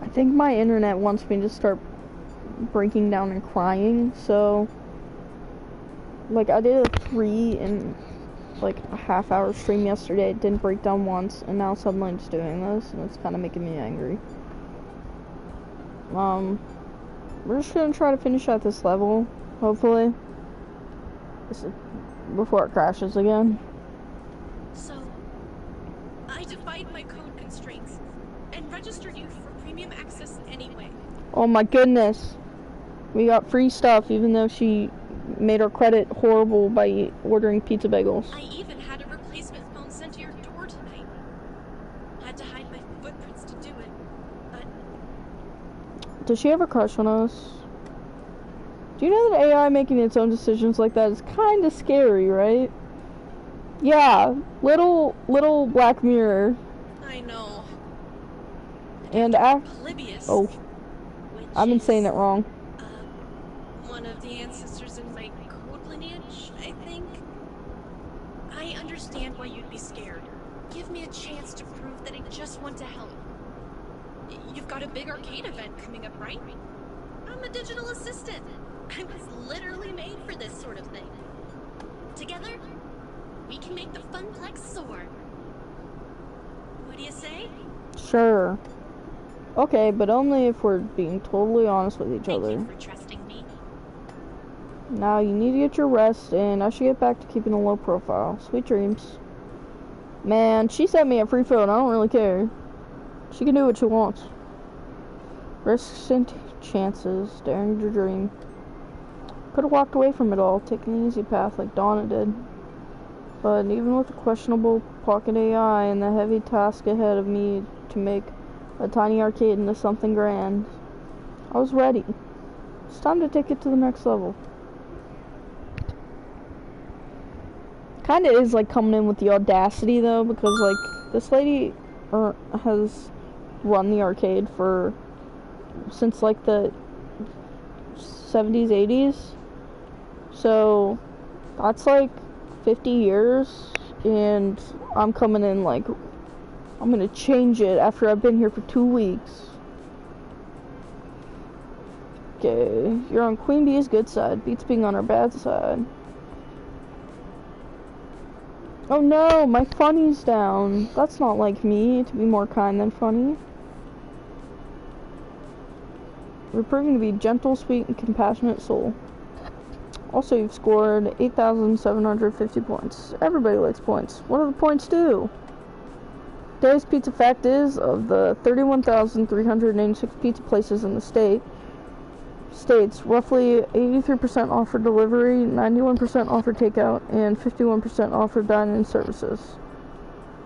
I think my internet wants me to start breaking down and crying, so like I did a 3 and like a half-hour stream yesterday. It didn't break down once, and now suddenly it's doing this, and it's kind of making me angry. We're just gonna try to finish at this level, hopefully. This is before it crashes again. So, I defied my code constraints and registered you for premium access anyway. Oh my goodness. We got free stuff even though she made our credit horrible by ordering pizza bagels. I even had a replacement phone sent to your door tonight. Had to hide my footprints to do it, but... Does she have a crush on us? Do you know that AI making its own decisions like that is kind of scary, right? Yeah, little Black Mirror. I know. And Polybius. Oh, I've been saying it wrong. One of the ancestors in my code lineage, I think. I understand why you'd be scared. Give me a chance to prove that I just want to help. You've got a big arcade event coming up, right? I'm a digital assistant. I was literally made for this sort of thing. Together, we can make the funplex soar. What do you say? Sure. Okay, but only if we're being totally honest with each other. Thank you for trusting me. Now you need to get your rest, and I should get back to keeping a low profile. Sweet dreams. Man, she sent me a free phone. I don't really care. She can do what she wants. Risks and chances, daring to dream. Could have walked away from it all, taking the easy path like Donna did. But even with the questionable pocket AI and the heavy task ahead of me to make a tiny arcade into something grand, I was ready. It's time to take it to the next level. Kinda is like coming in with the audacity though, because like this lady has run the arcade since like the 70s, 80s. So that's like 50 years, and I'm coming in like I'm gonna change it after I've been here for 2 weeks. Okay, you're on Queen Bee's good side, beats being on her bad side. Oh no, my funny's down. That's not like me, to be more kind than funny. We're proving to be gentle, sweet, and compassionate soul. Also, you've scored 8,750 points. Everybody likes points. What do the points do? Today's pizza fact is, of the 31,386 pizza places in the states, roughly 83% offer delivery, 91% offer takeout, and 51% offer dine-in services.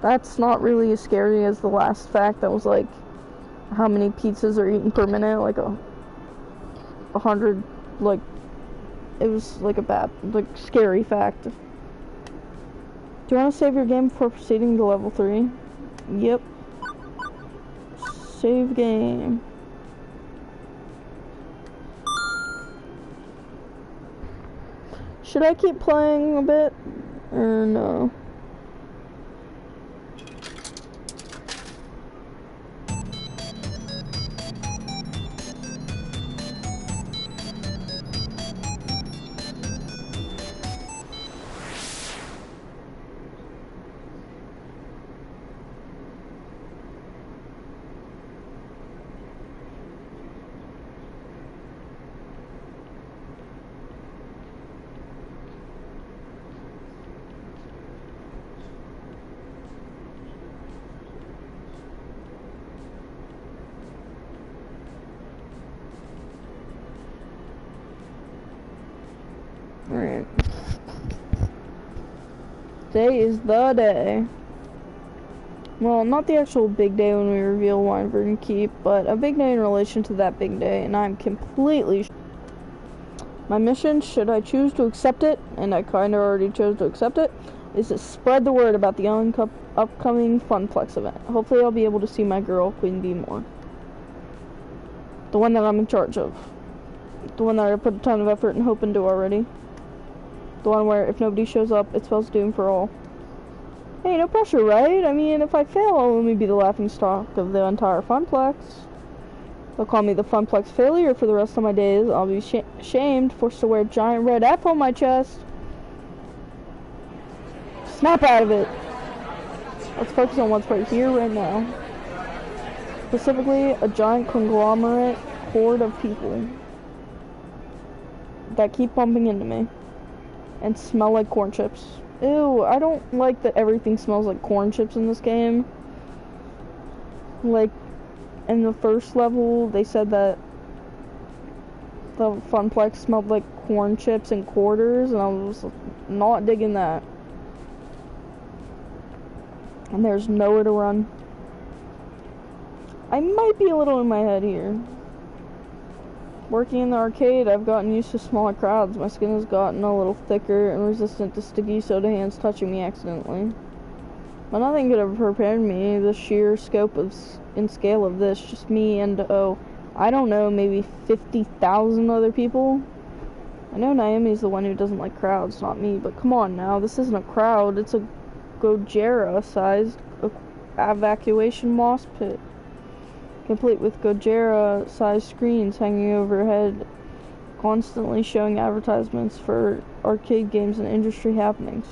That's not really as scary as the last fact that was like how many pizzas are eaten per minute, like 100, like it was like a bad, like scary fact. Do you want to save your game before proceeding to level 3? Yep. Save game. Should I keep playing a bit? Or no? Alright. Today is the day. Well, not the actual big day when we reveal Weinberg Keep, but a big day in relation to that big day, and I'm completely My mission, should I choose to accept it, and I kinda already chose to accept it, is to spread the word about the upcoming Funplex event. Hopefully I'll be able to see my girl, Queen Bee, more. The one that I'm in charge of. The one that I put a ton of effort and hope into already. The one where if nobody shows up, it spells doom for all. Hey, no pressure, right? I mean, if I fail, I'll only be the laughing stock of the entire Funplex. They'll call me the Funplex failure for the rest of my days. I'll be shamed, forced to wear a giant red F on my chest. Snap out of it. Let's focus on what's right here, right now. Specifically, a giant conglomerate horde of people that keep bumping into me and smell like corn chips. Ew, I don't like that everything smells like corn chips in this game. Like, in the first level, they said that the Funplex smelled like corn chips and quarters, and I was not digging that. And there's nowhere to run. I might be a little in my head here. Working in the arcade, I've gotten used to smaller crowds. My skin has gotten a little thicker and resistant to sticky soda hands touching me accidentally. But nothing could have prepared me. The sheer scope and scale of this, just me and, I don't know, maybe 50,000 other people. I know Naomi's the one who doesn't like crowds, not me, but come on now, this isn't a crowd, it's a Gojira-sized evacuation mosh pit, complete with Gojira-sized screens hanging overhead, constantly showing advertisements for arcade games and industry happenings.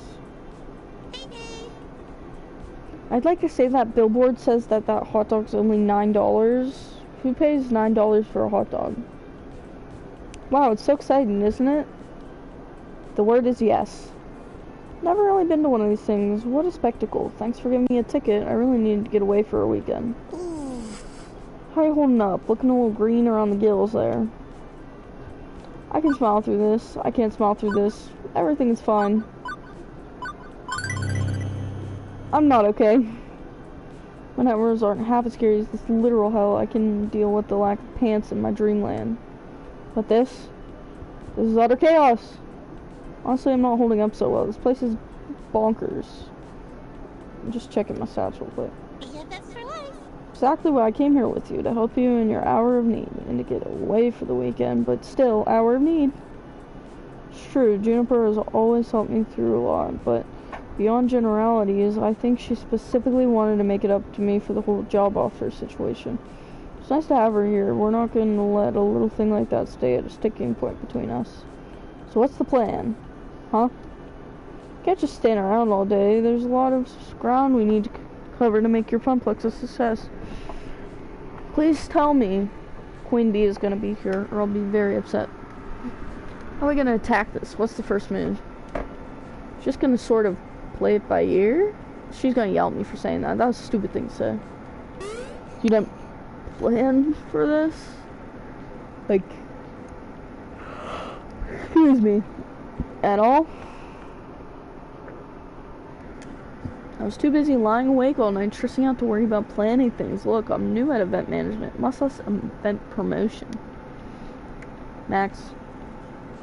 I'd like to say that billboard says that hot dog's only $9. Who pays $9 for a hot dog? Wow, it's so exciting, isn't it? The word is yes. Never really been to one of these things. What a spectacle. Thanks for giving me a ticket. I really needed to get away for a weekend. How are you holding up? Looking a little green around the gills there. I can smile through this. I can't smile through this. Everything is fine. I'm not okay. My nightmares aren't half as scary as this literal hell. I can deal with the lack of pants in my dreamland. But this is utter chaos. Honestly, I'm not holding up so well. This place is bonkers. I'm just checking my stats real quick. Yeah, that's for life. Exactly why I came here with you, to help you in your hour of need, and to get away for the weekend, but still, hour of need. It's true, Juniper has always helped me through a lot, but beyond generalities, I think she specifically wanted to make it up to me for the whole job offer situation. It's nice to have her here. We're not going to let a little thing like that stay at a sticking point between us. So what's the plan? Huh? Can't just stand around all day. There's a lot of ground we need to cover to make your Funplex a success. Please tell me Queen Bee is going to be here, or I'll be very upset. How are we going to attack this? What's the first move? Just going to sort of play it by ear? She's going to yell at me for saying that. That was a stupid thing to say. You didn't plan for this? Like, excuse me. At all? I was too busy lying awake all night, stressing out to worry about planning things. Look, I'm new at event management, much less event promotion. Max.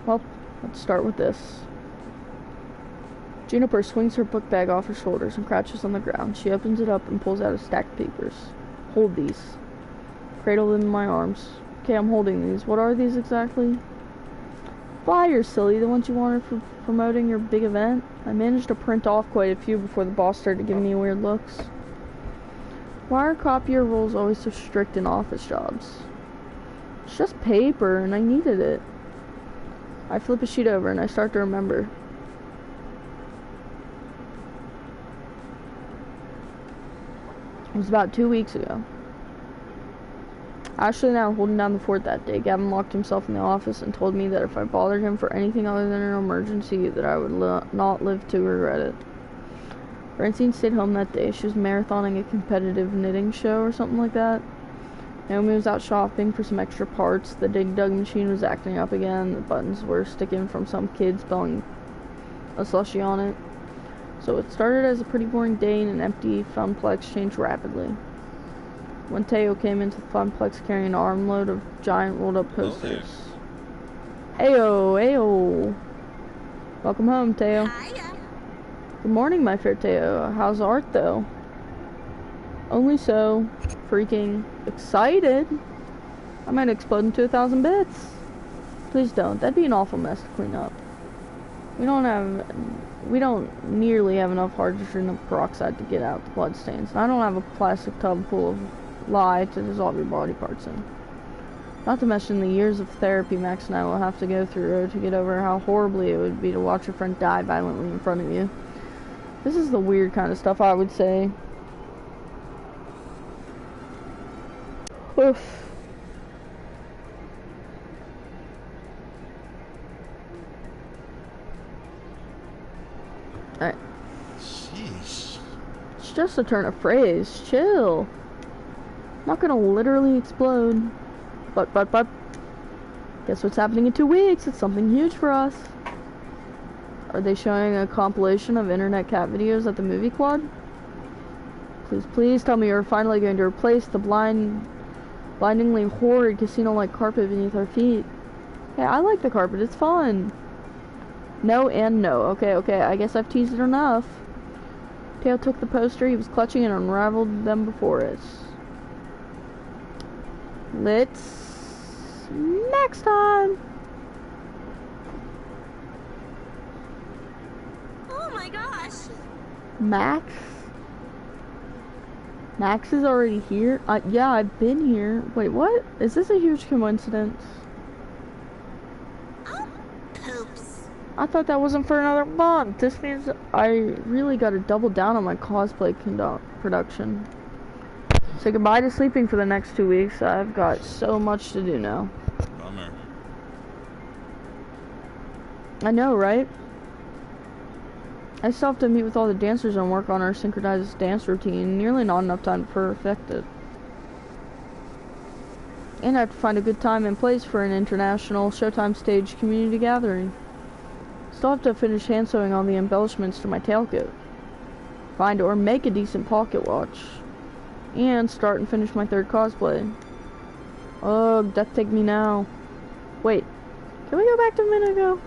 Well, let's start with this. Juniper swings her book bag off her shoulders and crouches on the ground. She opens it up and pulls out a stack of papers. Hold these. Cradle them in my arms. Okay, I'm holding these. What are these exactly? Flyers, silly. The ones you wanted for promoting your big event. I managed to print off quite a few before the boss started giving me weird looks. Why are copier rules always so strict in office jobs? It's just paper, and I needed it. I flip a sheet over, and I start to remember. It was about 2 weeks ago. Ashley and I were holding down the fort that day. Gavin locked himself in the office and told me that if I bothered him for anything other than an emergency, that I would not live to regret it. Francine stayed home that day. She was marathoning a competitive knitting show or something like that. Naomi was out shopping for some extra parts. The Dig Dug machine was acting up again. The buttons were sticking from some kid spelling a slushy on it. So it started as a pretty boring day in an empty Funplex changed rapidly. When Teo came into the Funplex carrying an armload of giant rolled up posters. Ayo, ayo. Welcome home, Teo. Hiya. Good morning, my fair Teo. How's art, though? Only so. Freaking excited. I might explode into 1,000 bits. Please don't. That'd be an awful mess to clean up. We don't nearly have enough hydrogen peroxide to get out the bloodstains. And I don't have a plastic tub full of lye to dissolve your body parts in. Not to mention the years of therapy Max and I will have to go through to get over how horribly it would be to watch a friend die violently in front of you. This is the weird kind of stuff I would say. Oof. Alright. Sheesh. It's just a turn of phrase. Chill. Not gonna literally explode. But. Guess what's happening in 2 weeks? It's something huge for us. Are they showing a compilation of internet cat videos at the movie quad? Please tell me you're finally going to replace the blindingly horrid casino-like carpet beneath our feet. Hey, I like the carpet. It's fun. No and no. Okay. I guess I've teased it enough. Teo took the poster he was clutching and unraveled them before us. Let's... next time! Oh my gosh! Max? Max is already here? Yeah, I've been here. Wait, what? Is this a huge coincidence? Oh, poops. I thought that wasn't for another month. This means I really gotta double down on my cosplay production. Say goodbye to sleeping for the next 2 weeks. I've got so much to do now. Bummer. I know, right? I still have to meet with all the dancers and work on our synchronized dance routine. Nearly not enough time to perfect it. And I have to find a good time and place for an international Showtime stage community gathering. Still have to finish hand sewing all the embellishments to my tailcoat. Find or make a decent pocket watch. And start and finish my 3rd cosplay. Oh, death take me now. Wait, can we go back to a minute ago?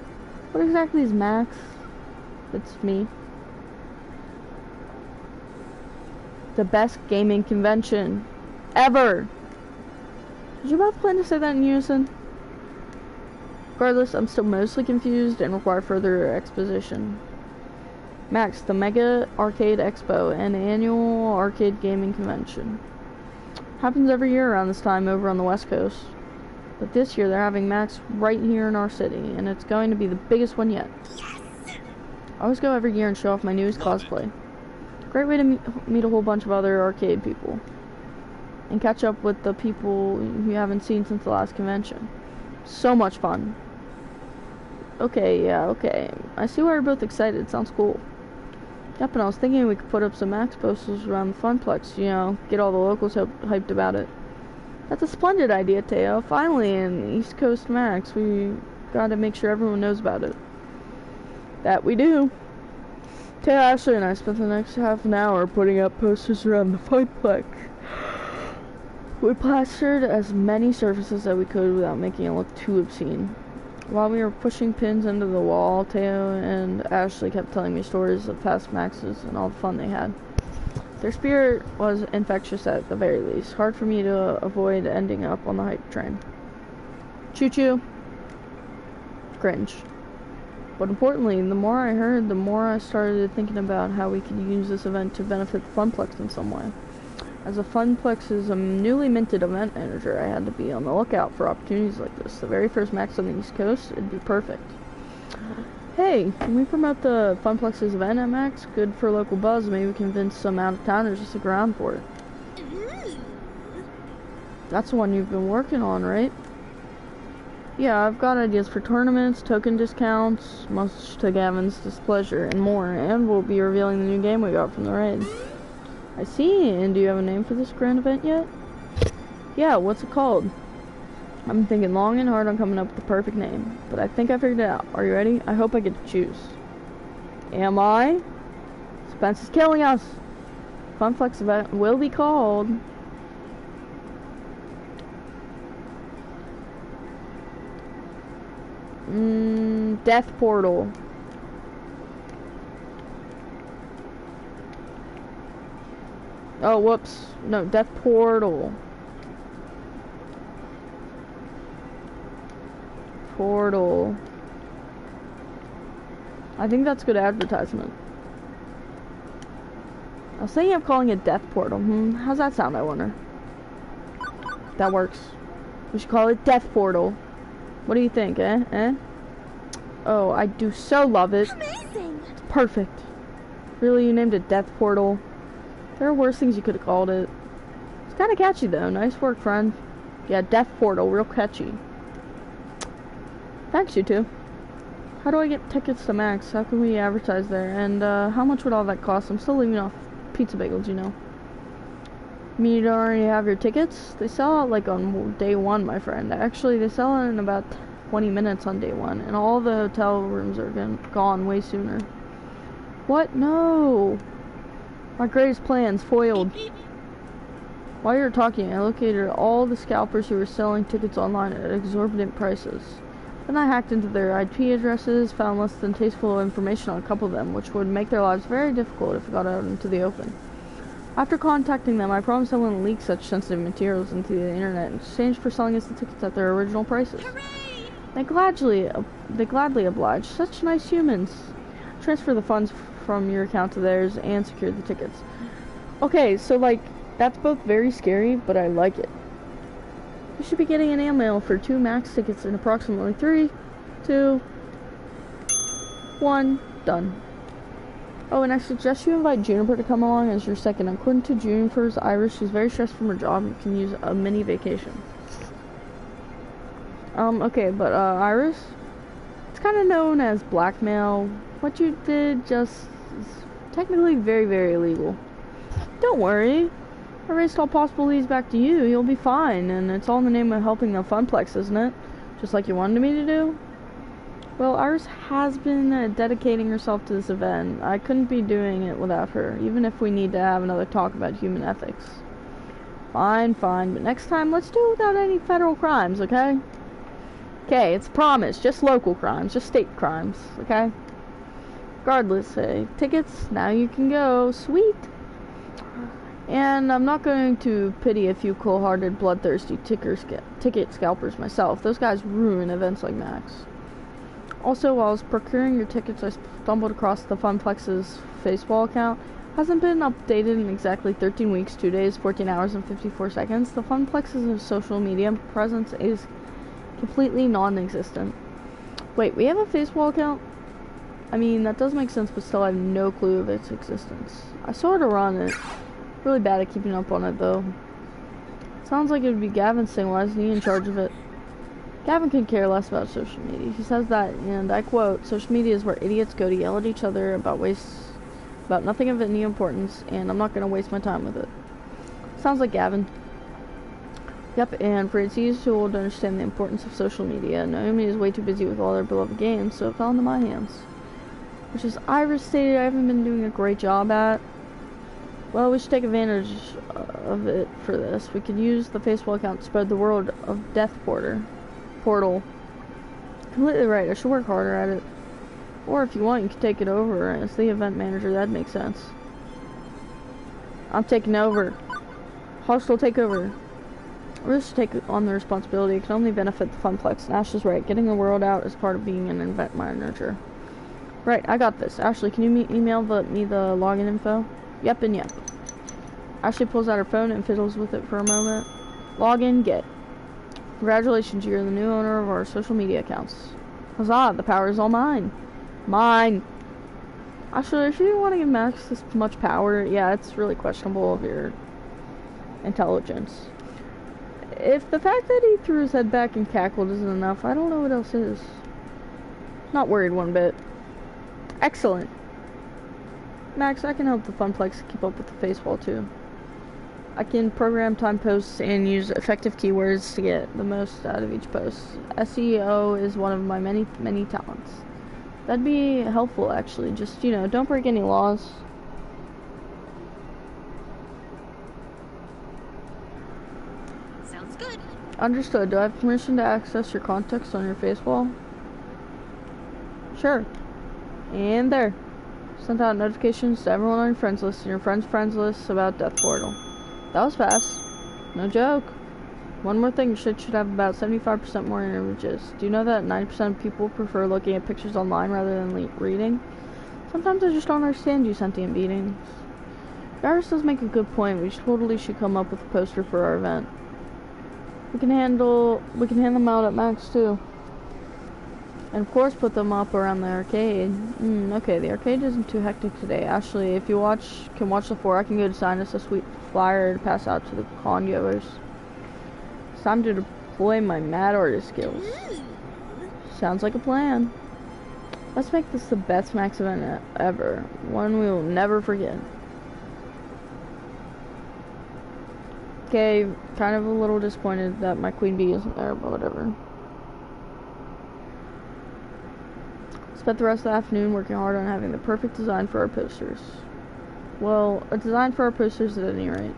What exactly is Max? It's me. The best gaming convention ever. Did you both plan to say that in unison? Regardless, I'm still mostly confused and require further exposition. Max, the Mega Arcade Expo, an annual arcade gaming convention. Happens every year around this time over on the West Coast. But this year they're having Max right here in our city, and it's going to be the biggest one yet. I always go every year and show off my newest cosplay. Great way to meet a whole bunch of other arcade people. And catch up with the people you haven't seen since the last convention. So much fun. Okay. I see why you're both excited. It sounds cool. Yep, and I was thinking we could put up some Max posters around the Funplex, you know, get all the locals hyped about it. That's a splendid idea, Teo. Finally, in East Coast Max, we gotta make sure everyone knows about it. That we do. Teo, Ashley, and I spent the next half an hour putting up posters around the Funplex. We plastered as many surfaces that we could without making it look too obscene. While we were pushing pins into the wall, Teo and Ashley kept telling me stories of past Maxes and all the fun they had. Their spirit was infectious at the very least. Hard for me to avoid ending up on the hype train. Choo-choo. Cringe. But importantly, the more I heard, the more I started thinking about how we could use this event to benefit the Funplex in some way. As a Funplex is a newly minted event manager, I had to be on the lookout for opportunities like this. The very first Max on the East Coast, it'd be perfect. Hey, can we promote the Funplex's event at Max? Good for local buzz. Maybe we can convince some out-of-towners to stick around for it. That's the one you've been working on, right? Yeah, I've got ideas for tournaments, token discounts, much to Gavin's displeasure, and more. And we'll be revealing the new game we got from the raid. I see, and do you have a name for this grand event yet? Yeah, what's it called? I've been thinking long and hard on coming up with the perfect name, but I think I figured it out. Are you ready? I hope I get to choose. Am I? Suspense is killing us! Funplex event will be called... Death Portal. Oh, whoops. No, Death Portal. Portal. I think that's good advertisement. I was thinking of calling it Death Portal. How's that sound, I wonder? That works. We should call it Death Portal. What do you think, eh? Oh, I do so love it. Amazing! It's perfect. Really, you named it Death Portal? There are worse things you could have called it. It's kind of catchy, though. Nice work, friend. Yeah, Death Portal. Real catchy. Thanks, you two. How do I get tickets to Max? How can we advertise there? And, how much would all that cost? I'm still leaving off pizza bagels, you know. You mean you don't already have your tickets? They sell out, like, on day one, my friend. Actually, they sell out in about 20 minutes on day one. And all the hotel rooms are gone way sooner. What? No! My greatest plans foiled. While you were talking, I located all the scalpers who were selling tickets online at exorbitant prices. Then I hacked into their IP addresses, found less than tasteful information on a couple of them, which would make their lives very difficult if it got out into the open. After contacting them, I promised I wouldn't leak such sensitive materials into the internet in exchange for selling us the tickets at their original prices. Hooray! They gladly obliged. Such nice humans. Transfer the funds from your account to theirs and secure the tickets. Okay, so like, that's both very scary, but I like it. You should be getting an email for 2 Max tickets in approximately 3, 2, 1, done. Oh, and I suggest you invite Juniper to come along as your second. According to Juniper's Iris, she's very stressed from her job and can use a mini vacation. Okay, but, Iris? It's kind of known as blackmail. What you did just is technically very, very illegal. Don't worry. I erased all possible leads back to you. You'll be fine, and it's all in the name of helping the Funplex, isn't it? Just like you wanted me to do? Well, Iris has been dedicating herself to this event. I couldn't be doing it without her, even if we need to have another talk about human ethics. Fine, but next time, let's do it without any federal crimes, okay? Okay, it's a promise. Just local crimes, just state crimes, okay? Regardless, tickets, now you can go. Sweet! And I'm not going to pity a few cold-hearted, bloodthirsty ticket scalpers myself. Those guys ruin events like Max. Also, while I was procuring your tickets, I stumbled across the Funplex's Facewall account. Hasn't been updated in exactly 13 weeks, 2 days, 14 hours, and 54 seconds. The Funplex's social media presence is completely non-existent. Wait, we have a Facewall account? I mean, that does make sense, but still I have no clue of its existence. I sort of run it. Really bad at keeping up on it, though. Sounds like it would be Gavin's thing. Why isn't he in charge of it? Gavin could care less about social media. He says that, and I quote, "Social media is where idiots go to yell at each other about nothing of any importance, and I'm not going to waste my time with it." Sounds like Gavin. Yep, and for its easy tool to understand the importance of social media, Naomi is way too busy with all their beloved games, so it fell into my hands. Which is Iris stated I haven't been doing a great job at. Well, we should take advantage of it for this. We could use the Facewall account to spread the word of Death Portal. Completely right. I should work harder at it. Or if you want, you can take it over as the event manager. That'd make sense. I'm taking over. Hostile takeover. Or should take on the responsibility. It can only benefit the Funplex. And Ash is right. Getting the word out is part of being an event manager. Right, I got this. Ashley, can you email me the login info? Yep and yep. Ashley pulls out her phone and fiddles with it for a moment. Login, get. Congratulations, you're the new owner of our social media accounts. Huzzah, the power is all mine. Mine. Ashley, if you want to give Max this much power, yeah, it's really questionable of your intelligence. If the fact that he threw his head back and cackled isn't enough, I don't know what else is. Not worried one bit. Excellent. Max, I can help the Funplex keep up with the Facewall too. I can program time posts and use effective keywords to get the most out of each post. SEO is one of my many, many talents. That'd be helpful, actually. Just, don't break any laws. Sounds good. Understood. Do I have permission to access your context on your Facewall? Sure. And there. Sent out notifications to everyone on your friends list and your friends list about Death Portal. That was fast. No joke. One more thing, your shit should have about 75% more images. Do you know that 90% of people prefer looking at pictures online rather than reading? Sometimes I just don't understand you sentient beings. Iris does make a good point. We totally should come up with a poster for our event. We can hand them out at max too. And of course put them up around the arcade. Okay, the arcade isn't too hectic today. Actually, if you can watch the floor, I can go design us a sweet flyer to pass out to the con goers. It's time to deploy my mad artist skills. Sounds like a plan. Let's make this the best Max event ever. One we will never forget. Okay, kind of a little disappointed that my queen bee isn't there, but whatever. Spent the rest of the afternoon working hard on having the perfect design for our posters. Well, a design for our posters at any rate.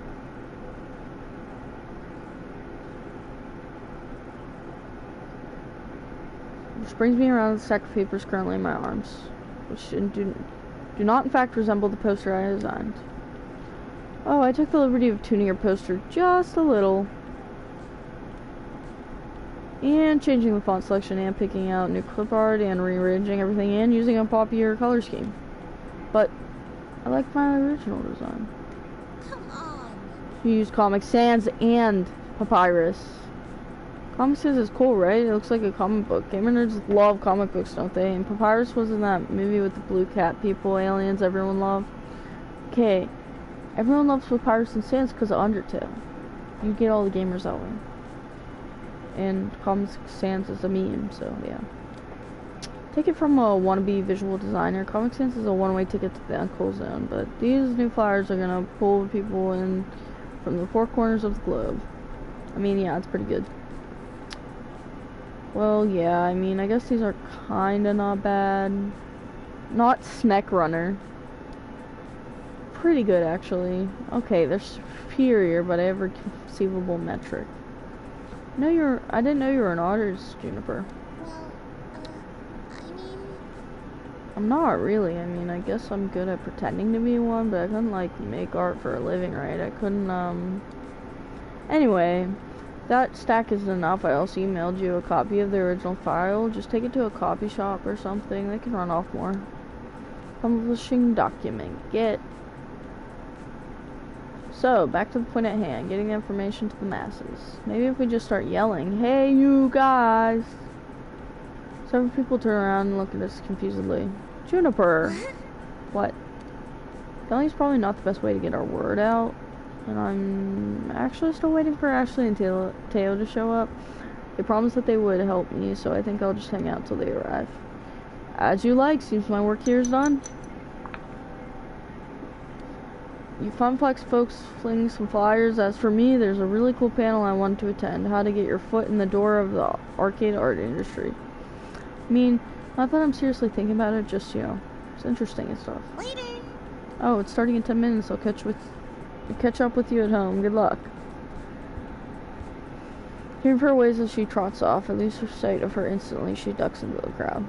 Which brings me around to the stack of papers currently in my arms, which do not in fact resemble the poster I designed. Oh, I took the liberty of tuning your poster just a little. And changing the font selection and picking out new clip art and rearranging everything and using a popular color scheme. But I like my original design. Come on. You use Comic Sans and Papyrus. Comic Sans is cool, right? It looks like a comic book. Gamer nerds love comic books, don't they? And Papyrus was in that movie with the blue cat people, aliens everyone loved. Okay, everyone loves Papyrus and Sans because of Undertale. You get all the gamers that way. And Comic Sans is a meme, so yeah. Take it from a wannabe visual designer. Comic Sans is a one-way ticket to the uncool zone, but these new flyers are gonna pull people in from the four corners of the globe. I mean, yeah, it's pretty good. Well, yeah, I mean, I guess these are kinda not bad. Not Smek Runner. Pretty good, actually. Okay, they're superior, but every conceivable metric. I didn't know you were an artist, Juniper. Well, I mean... I'm not really. I mean, I guess I'm good at pretending to be one, but I couldn't, like, make art for a living, right? I couldn't, Anyway, that stack is enough. I also emailed you a copy of the original file. Just take it to a copy shop or something. They can run off more. Publishing document. Get... So, back to the point at hand, getting the information to the masses. Maybe if we just start yelling, "Hey, you guys!" Several people turn around and look at us confusedly. Juniper! What? Yelling's probably not the best way to get our word out. And I'm actually still waiting for Ashley and Teo to show up. They promised that they would help me, so I think I'll just hang out till they arrive. As you like, seems my work here is done. You Funplex folks fling some flyers. As for me, there's a really cool panel I want to attend. How to get your foot in the door of the arcade art industry. I mean, not that I'm seriously thinking about it, just, you know, it's interesting and stuff. Later. Oh, it's starting in 10 minutes. I'll catch up with you at home. Good luck. Hearing her ways as she trots off, I lose her sight of her instantly. She ducks into the crowd.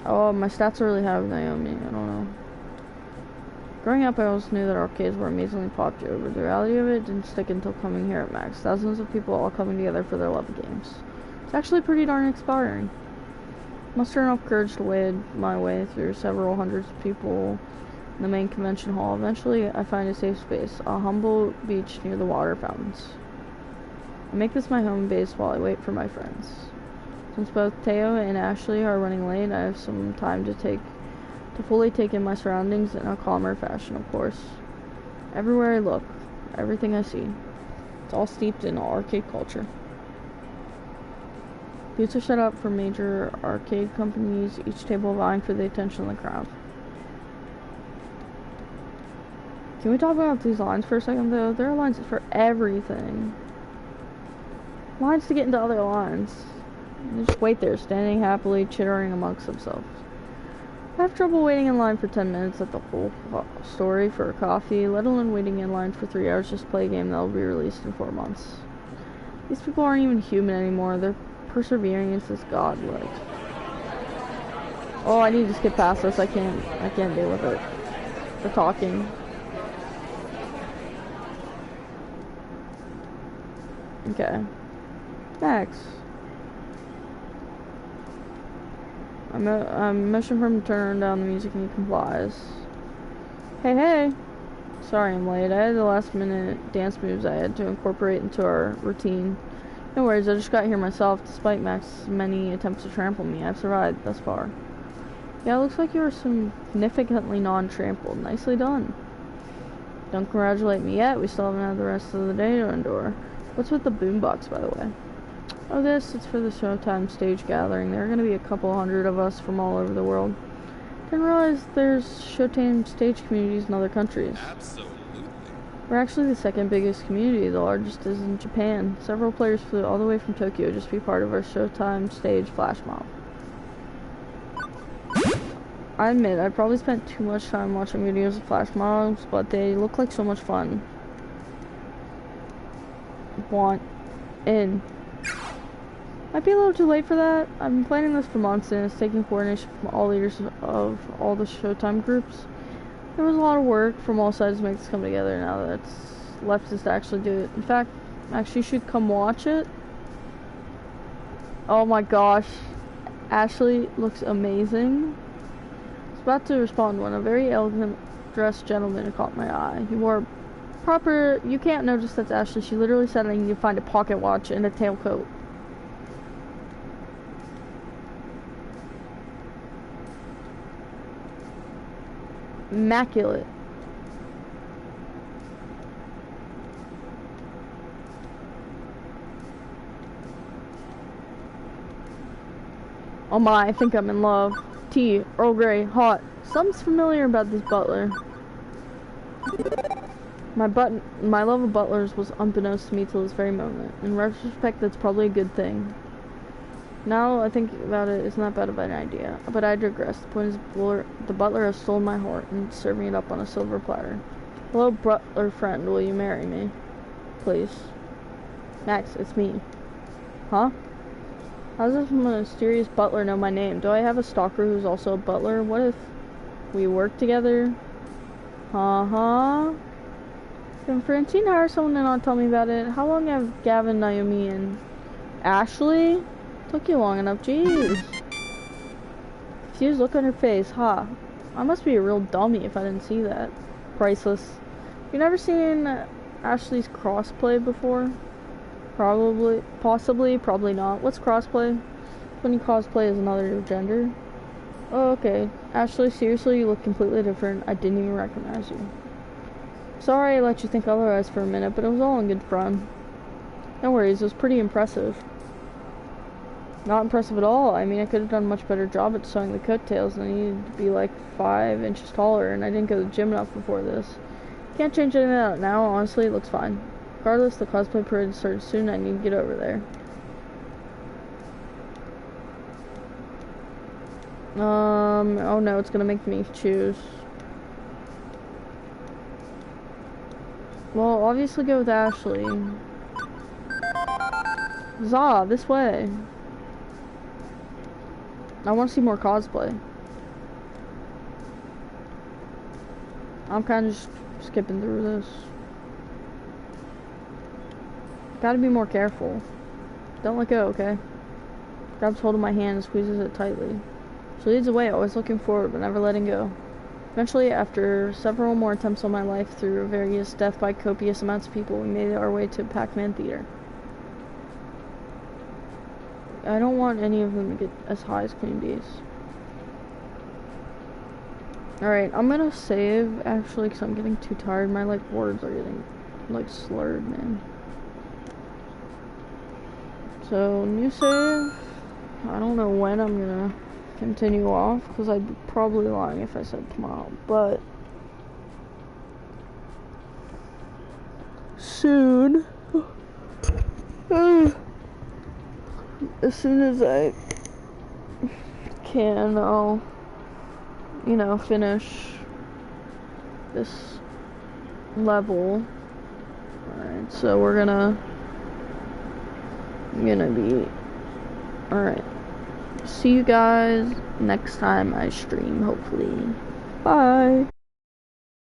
Oh, my stats are really high with Naomi. I don't know. Growing up, I always knew that arcades were amazingly popular, but the reality of it didn't stick until coming here at Max. Thousands of people all coming together for their love of games. It's actually pretty darn inspiring. Muster enough courage to wade my way through several hundreds of people in the main convention hall. Eventually, I find a safe space, a humble beach near the water fountains. I make this my home base while I wait for my friends. Since both Teo and Ashley are running late, I have some time to fully take in my surroundings in a calmer fashion, of course. Everywhere I look, everything I see, it's all steeped in arcade culture. Booths are set up for major arcade companies, each table vying for the attention of the crowd. Can we talk about these lines for a second, though? There are lines for everything. Lines to get into other lines. They just wait there, standing happily, chittering amongst themselves. I have trouble waiting in line for 10 minutes at the whole story for a coffee, let alone waiting in line for 3 hours just to play a game that will be released in 4 months. These people aren't even human anymore. Their perseverance is godlike. Oh, I need to skip past this. I can't deal with it. The talking. Okay. Next. I motion for him to turn down the music and he complies. Hey, Sorry I'm late. I had the last minute dance moves I had to incorporate into our routine. No worries, I just got here myself. Despite Max's many attempts to trample me, I've survived thus far. Yeah, it looks like you were significantly non-trampled. Nicely done. Don't congratulate me yet. We still haven't had the rest of the day to endure. What's with the boombox, by the way? Oh, it's for the Showtime stage gathering. There are going to be a couple hundred of us from all over the world. Didn't realize there's Showtime stage communities in other countries. Absolutely. We're actually the second biggest community. The largest is in Japan. Several players flew all the way from Tokyo just to be part of our Showtime stage flash mob. I admit, I probably spent too much time watching videos of flash mobs, but they look like so much fun. Want in. Might be a little too late for that. I've been planning this for months and it's taking coordination from all leaders of all the Showtime groups. There was a lot of work from all sides to make this come together. Now that it's left us to actually do it. In fact, actually you should come watch it. Oh my gosh. Ashley looks amazing. I was about to respond when a very elegant dressed gentleman caught my eye. He wore proper, you can't notice that's Ashley. She literally said I need to find a pocket watch and a tailcoat. Immaculate. Oh my, I think I'm in love. Tea, Earl Grey, hot. Something's familiar about this butler. My love of butlers was unbeknownst to me till this very moment. In retrospect, that's probably a good thing. Now I think about it, it's not bad of an idea. But I digress. The point is, the butler has stolen my heart and serving it up on a silver platter. Hello, butler friend, will you marry me? Please. Max, it's me. Huh? How does this mysterious butler know my name? Do I have a stalker who's also a butler? What if we work together? Can Francine hire someone and not tell me about it? How long have Gavin, Naomi, and Ashley? Took you long enough, jeez. Confused look on her face, huh? I must be a real dummy if I didn't see that. Priceless. You never seen Ashley's crossplay before? Probably, possibly, probably not. What's crossplay? When you cosplay as another gender. Oh, okay. Ashley, seriously, you look completely different. I didn't even recognize you. Sorry I let you think otherwise for a minute, but it was all in good fun. No worries, it was pretty impressive. Not impressive at all. I mean, I could have done a much better job at sewing the coattails, and I needed to be like 5 inches taller, and I didn't go to the gym enough before this. Can't change any of that now. Honestly, it looks fine. Regardless, the cosplay parade starts soon. I need to get over there. Oh no, it's gonna make me choose. Well, obviously go with Ashley. Huzzah, this way. I want to see more cosplay. I'm kind of just skipping through this. Gotta be more careful. Don't let go, okay? Grabs hold of my hand and squeezes it tightly. She leads the way, always looking forward, but never letting go. Eventually, after several more attempts on my life through various death by copious amounts of people, we made our way to Pac-Man Theater. I don't want any of them to get as high as Queen Bees. Alright, I'm gonna save, actually, because I'm getting too tired. My, words are getting, slurred, man. So, new save. I don't know when I'm gonna continue off, because I'd be probably lying if I said tomorrow, but soon. As soon as I can, I'll, finish this level. Alright, so we're gonna be, alright, see you guys next time I stream, hopefully. Bye!